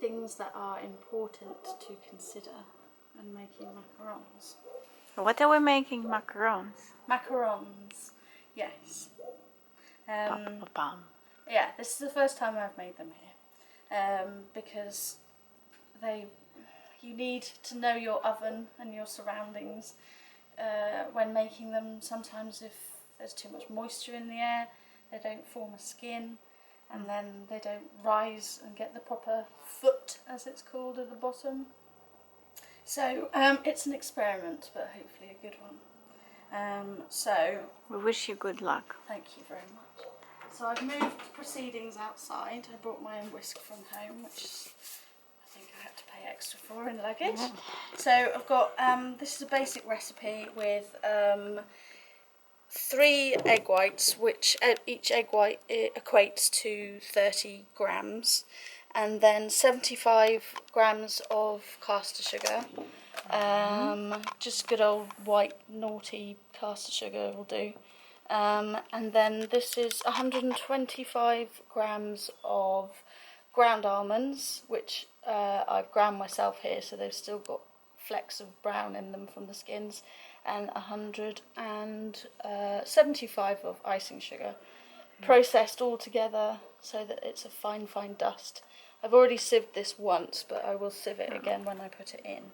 things that are important to consider when making macarons. What are we making? Macarons? Macarons, yes. Yeah, this is the first time I've made them here, because you need to know your oven and your surroundings when making them. Sometimes if there's too much moisture in the air, they don't form a skin, and then they don't rise and get the proper foot, as it's called, at the bottom. So it's an experiment, but hopefully a good one. So we wish you good luck. Thank you very much. So I've moved proceedings outside. I brought my own whisk from home, which I think I had to pay extra for in luggage. Yeah. So I've got, this is a basic recipe with 3 egg whites, which each egg white equates to 30 grams, and then 75 grams of caster sugar. Just good old white naughty caster sugar will do. And then this is 125 grams of ground almonds, which I've ground myself here, so they've still got flecks of brown in them from the skins, and 175 of icing sugar, processed all together so that it's a fine dust. I've already sieved this once, but I will sieve it again when I put it in.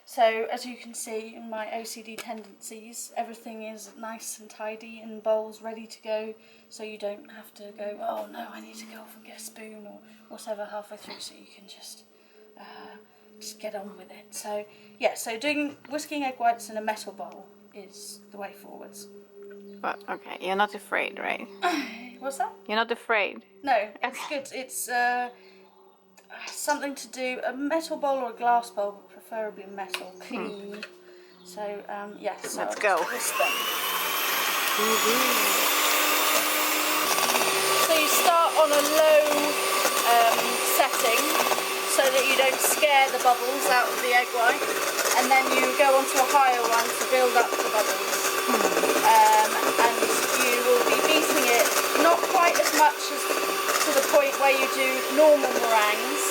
So as you can see, in my OCD tendencies, everything is nice and tidy in bowls ready to go, so you don't have to go, oh no, I need to go off and get a spoon or whatever halfway through, so you can just get on with it. So yeah, so whisking egg whites in a metal bowl is the way forwards. But okay, you're not afraid, right? What's that? You're not afraid? No, it's good. It's something to do, a metal bowl or a glass bowl, but preferably metal, clean. So yes, so let's go. Whisk them. So you start on a low setting so that you don't scare the bubbles out of the egg white, and then you go on to a higher one to build up the bubbles. And you will be beating it not quite as much as to the point where you do normal meringues,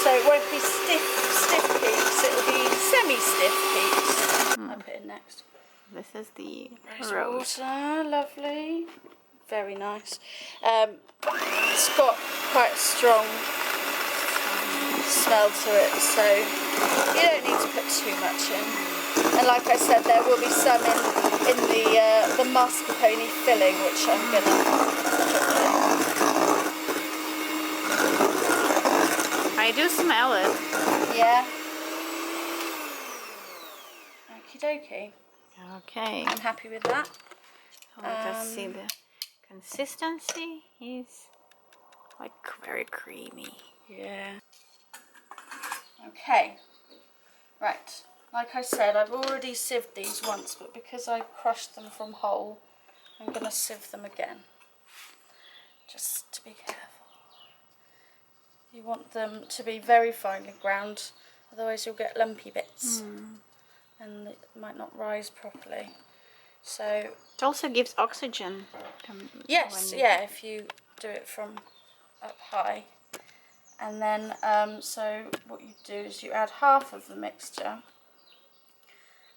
so it won't be stiff peaks, it will be semi-stiff peaks. I'll put in next. This is the rose water, lovely, very nice. It's got quite a strong smell to it, so you don't need to put too much in. And like I said, there will be some in the mascarpone filling, which I'm going to put in. I do smell it. Yeah. Okie dokie. Okay. I'm happy with that. Let us see, the consistency is like very creamy. Yeah. Okay. Right. Like I said, I've already sieved these once, but because I crushed them from whole, I'm going to sieve them again. Just to be careful. You want them to be very finely ground, otherwise you'll get lumpy bits and it might not rise properly. So it also gives oxygen. Yes, yeah, if you do it from up high. And then, so what you do is you add half of the mixture,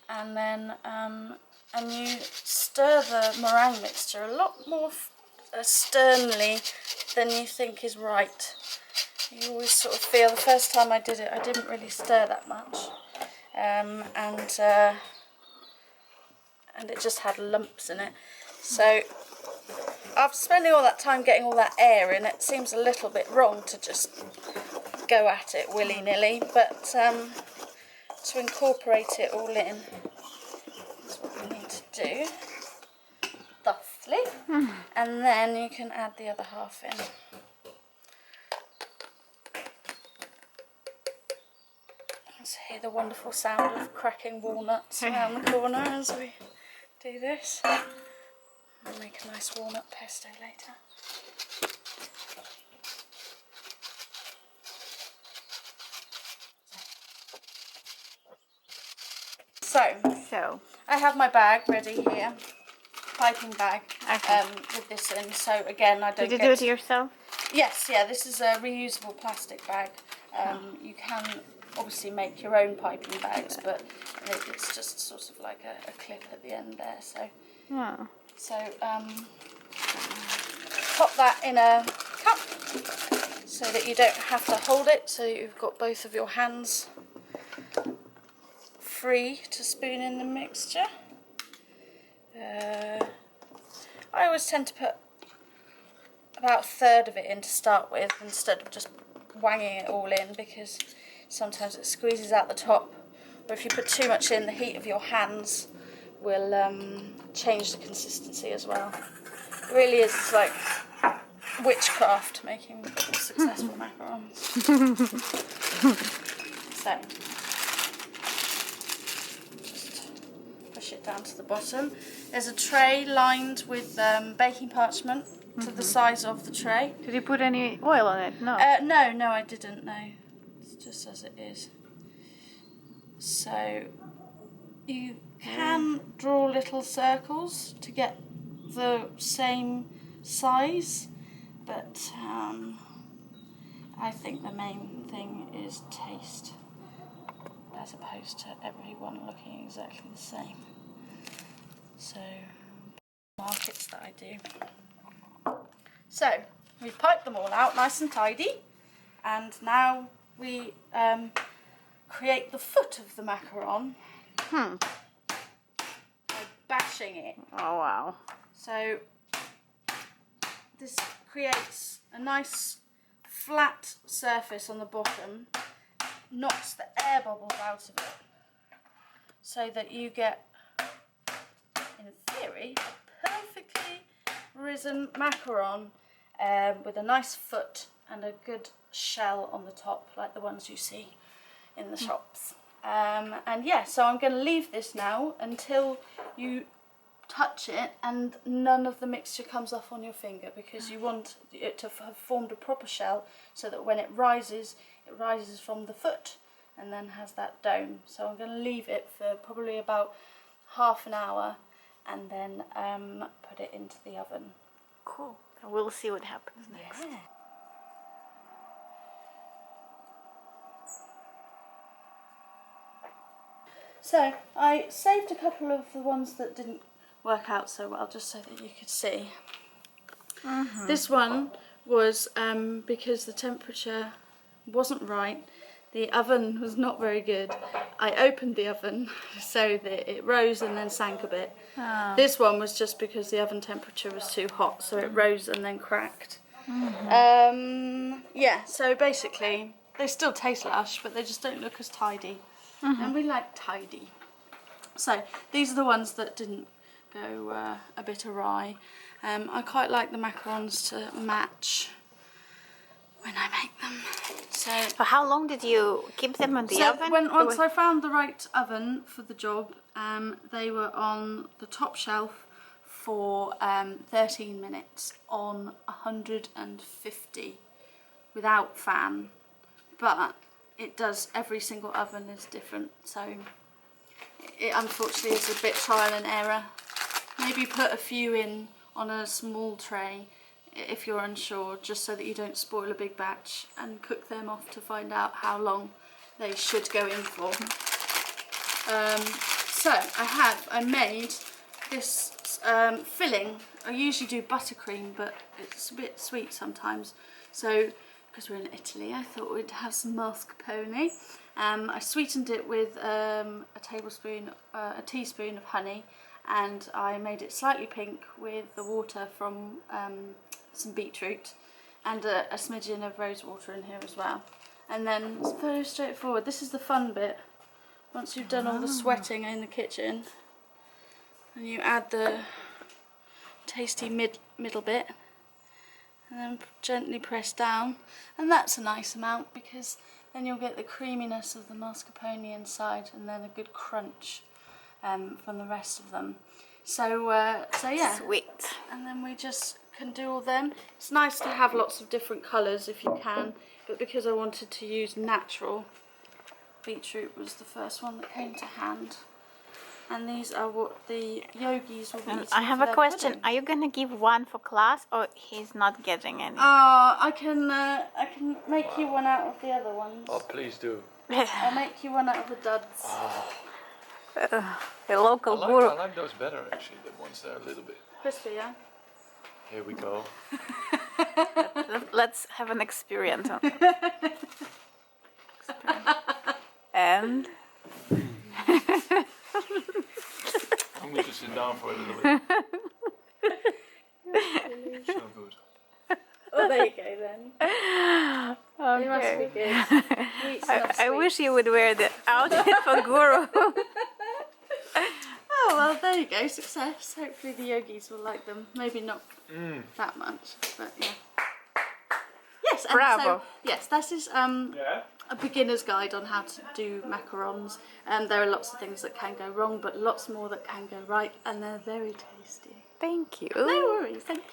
and then and you stir the meringue mixture a lot more sternly than you think is right. You always sort of feel, the first time I did it, I didn't really stir that much, and it just had lumps in it. So after spending all that time getting all that air in, it seems a little bit wrong to just go at it willy-nilly, but to incorporate it all in is what we need to do, thusly, and then you can add the other half in. Let's hear the wonderful sound of cracking walnuts around the corner as we do this. I'll make a nice walnut pesto later. So I have my bag ready here, piping bag, with this in. So again, I don't. Did you do it yourself? Yes, yeah, this is a reusable plastic bag. You can obviously make your own piping bags, but it's just sort of like a clip at the end there. So, Yeah. so pop that in a cup so that you don't have to hold it. So you've got both of your hands free to spoon in the mixture. I always tend to put about a third of it in to start with instead of just wanging it all in, because sometimes it squeezes out the top, or if you put too much in, the heat of your hands will change the consistency as well. It really is like witchcraft making successful macarons. So just push it down to the bottom. There's a tray lined with baking parchment to the size of the tray. Did you put any oil on it? No. No, I didn't. No, it's just as it is. So you can draw little circles to get the same size, but I think the main thing is taste, as opposed to everyone looking exactly the same. So markets that I do. So we've piped them all out nice and tidy, and now we create the foot of the macaron by bashing it. Oh wow. So this creates a nice flat surface on the bottom, knocks the air bubbles out of it, so that you get, in theory, a perfectly risen macaron with a nice foot and a good shell on the top, like the ones you see in the shops. And yeah, so I'm going to leave this now until you touch it and none of the mixture comes off on your finger, because you want it to have formed a proper shell, so that when it rises from the foot and then has that dome. So I'm going to leave it for probably about half an hour and then put it into the oven. Cool. So we'll see what happens next. Yeah. So I saved a couple of the ones that didn't work out so well, just so that you could see. This one was because the temperature wasn't right, the oven was not very good. I opened the oven so that it rose and then sank a bit. This one was just because the oven temperature was too hot, so it rose and then cracked. Yeah, so basically they still taste lush, but they just don't look as tidy. And we like tidy. So these are the ones that didn't go a bit awry. I quite like the macarons to match when I make them. So how long did you keep them in the oven? Once I found the right oven for the job, they were on the top shelf for 13 minutes on 150 without fan. But it does, every single oven is different, so it unfortunately is a bit trial and error. Maybe put a few in on a small tray if you're unsure, just so that you don't spoil a big batch, and cook them off to find out how long they should go in for. So I made this filling. I usually do buttercream, but it's a bit sweet sometimes, so because we're in Italy, I thought we'd have some mascarpone. I sweetened it with a teaspoon of honey, and I made it slightly pink with the water from some beetroot, and a smidgen of rose water in here as well. And then it's very straightforward. This is the fun bit. Once you've done all the sweating in the kitchen, and you add the tasty middle bit, and then gently press down, and that's a nice amount, because then you'll get the creaminess of the mascarpone inside, and then a good crunch from the rest of them. So yeah, sweet. And then we just can do all them. It's nice to have lots of different colours if you can, but because I wanted to use natural, beetroot was the first one that came to hand. And these are what the yogis will be eating. I have for a their question. pudding. Are you gonna give one for class, or he's not getting any? I can make you one out of the other ones. Oh, please do. I'll make you one out of the duds. The local I guru. like those better actually, the ones that are a little bit. Crispy, yeah? Here we go. Let's have an experience. And I'm going to sit down for a little bit. So good. Oh, there you go then. It must be good. He eats enough I wish sweets. you would wear the outfit for guru. Oh, well, there you go. Success. Hopefully the yogis will like them. Maybe not that much, but yeah. Yes, and Bravo. so, yes, that is Yeah? a beginner's guide on how to do macarons. There are lots of things that can go wrong, but lots more that can go right, and they're very tasty. Thank you. No worries. Thank you.